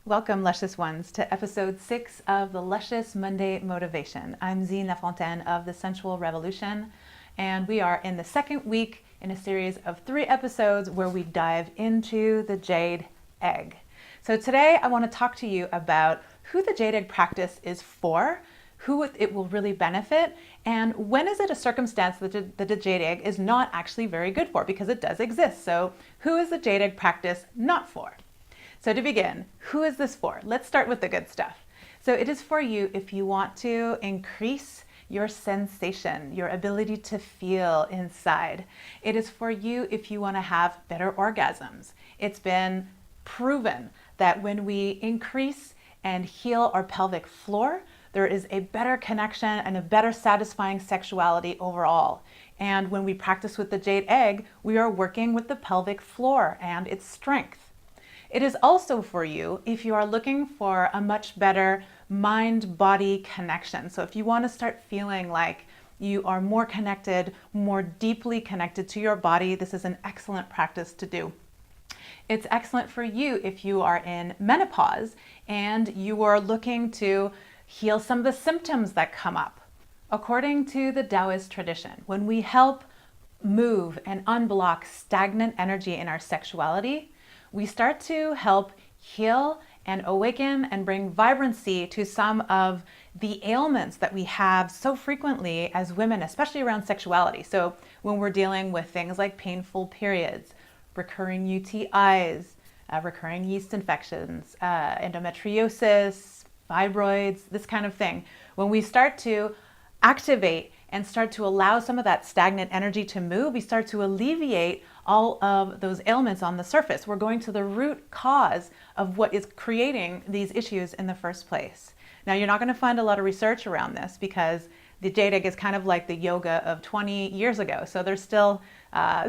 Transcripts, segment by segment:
Welcome, Luscious Ones, to episode 6 of the Luscious Monday Motivation. I'm Zine Lafontaine of The Sensual Revolution, and we are in the second week in a series of 3 episodes where we dive into the Jade Egg. So today I want to talk to you about who the Jade Egg practice is for, who it will really benefit, and when is it a circumstance that the Jade Egg is not actually very good for, because it does exist. So who is the Jade Egg practice not for? So to begin, who is this for? Let's start with the good stuff. So it is for you if you want to increase your sensation, your ability to feel inside. It is for you if you want to have better orgasms. It's been proven that when we increase and heal our pelvic floor, there is a better connection and a better satisfying sexuality overall. And when we practice with the Jade Egg, we are working with the pelvic floor and its strength. It is also for you if you are looking for a much better mind-body connection. So if you want to start feeling like you are more connected, more deeply connected to your body, this is an excellent practice to do. It's excellent for you if you are in menopause and you are looking to heal some of the symptoms that come up. According to the Taoist tradition, when we help move and unblock stagnant energy in our sexuality, we start to help heal and awaken and bring vibrancy to some of the ailments that we have so frequently as women, especially around sexuality. So when we're dealing with things like painful periods, recurring UTIs, recurring yeast infections, endometriosis, fibroids, this kind of thing, when we start to activate and start to allow some of that stagnant energy to move, we start to alleviate all of those ailments on the surface. We're going to the root cause of what is creating these issues in the first place. Now, you're not going to find a lot of research around this because the Jade Egg is kind of like the yoga of 20 years ago. So there's still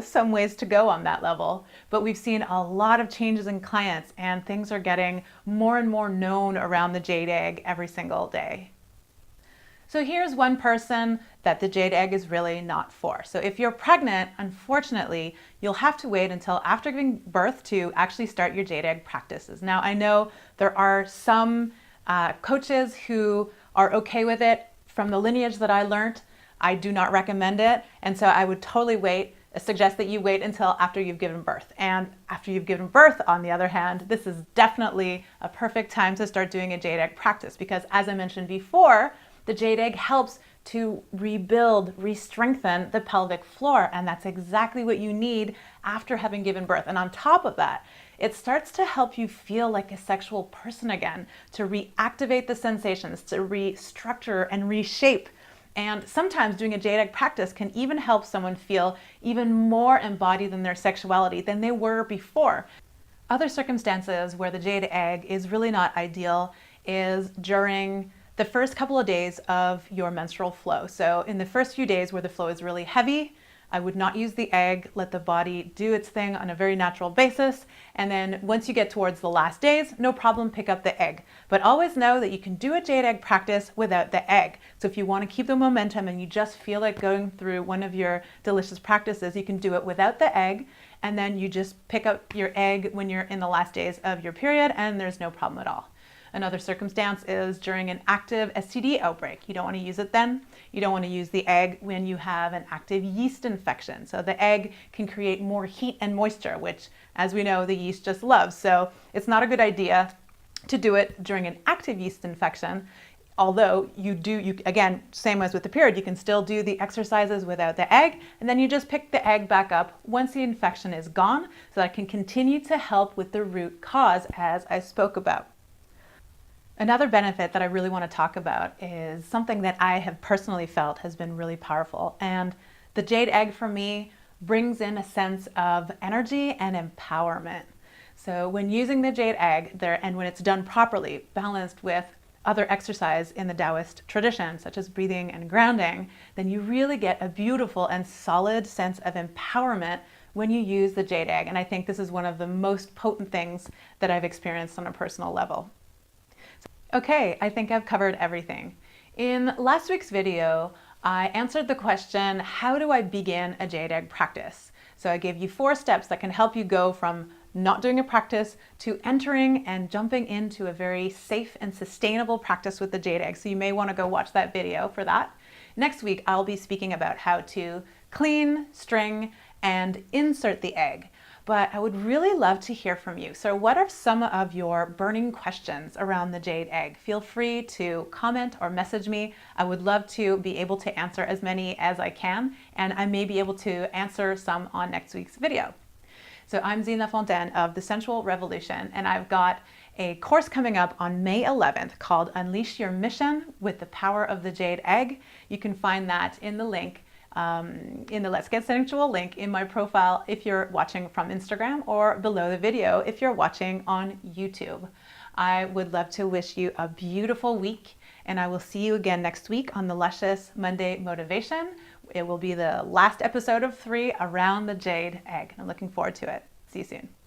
some ways to go on that level. But we've seen a lot of changes in clients and things are getting more and more known around the Jade Egg every single day. So here's one person that the Jade Egg is really not for. So if you're pregnant, unfortunately, you'll have to wait until after giving birth to actually start your Jade Egg practices. Now, I know there are some coaches who are okay with it. From the lineage that I learned, I do not recommend it. And so I would totally suggest that you wait until after you've given birth. And after you've given birth, on the other hand, this is definitely a perfect time to start doing a Jade Egg practice because, as I mentioned before, the Jade Egg helps to rebuild, re-strengthen the pelvic floor, and that's exactly what you need after having given birth. And on top of that, it starts to help you feel like a sexual person again, to reactivate the sensations, to restructure and reshape. And sometimes doing a Jade Egg practice can even help someone feel even more embodied in their sexuality than they were before. Other circumstances where the Jade Egg is really not ideal is during the first couple of days of your menstrual flow. So in the first few days where the flow is really heavy, I would not use the egg, let the body do its thing on a very natural basis. And then once you get towards the last days, no problem, pick up the egg. But always know that you can do a Jade Egg practice without the egg. So if you want to keep the momentum and you just feel like going through one of your delicious practices, you can do it without the egg. And then you just pick up your egg when you're in the last days of your period and there's no problem at all. Another circumstance is during an active STD outbreak. You don't want to use it then. You don't want to use the egg when you have an active yeast infection. So the egg can create more heat and moisture, which, as we know, the yeast just loves. So it's not a good idea to do it during an active yeast infection. Although again, same as with the period, you can still do the exercises without the egg, and then you just pick the egg back up once the infection is gone, so that it can continue to help with the root cause, as I spoke about. Another benefit that I really want to talk about is something that I have personally felt has been really powerful. And the Jade Egg for me brings in a sense of energy and empowerment. So when using the Jade Egg and when it's done properly, balanced with other exercise in the Taoist tradition, such as breathing and grounding, then you really get a beautiful and solid sense of empowerment when you use the Jade Egg. And I think this is one of the most potent things that I've experienced on a personal level. Okay, I think I've covered everything. In last week's video, I answered the question, how do I begin a Jade Egg practice? So I gave you 4 steps that can help you go from not doing a practice to entering and jumping into a very safe and sustainable practice with the Jade Egg. So you may want to go watch that video for that. Next week, I'll be speaking about how to clean, string, and insert the egg. But I would really love to hear from you. So what are some of your burning questions around the Jade Egg? Feel free to comment or message me. I would love to be able to answer as many as I can, and I may be able to answer some on next week's video. So I'm Zine Lafontaine of The Sensual Revolution, and I've got a course coming up on May 11th called Unleash Your Mission with the Power of the Jade Egg. You can find that in the link, in the Let's Get Sensual link in my profile if you're watching from Instagram, or below the video if you're watching on YouTube. I would love to wish you a beautiful week, and I will see you again next week on the Luscious Monday Motivation. It will be the last episode of 3 around the Jade Egg. I'm looking forward to it. See you soon.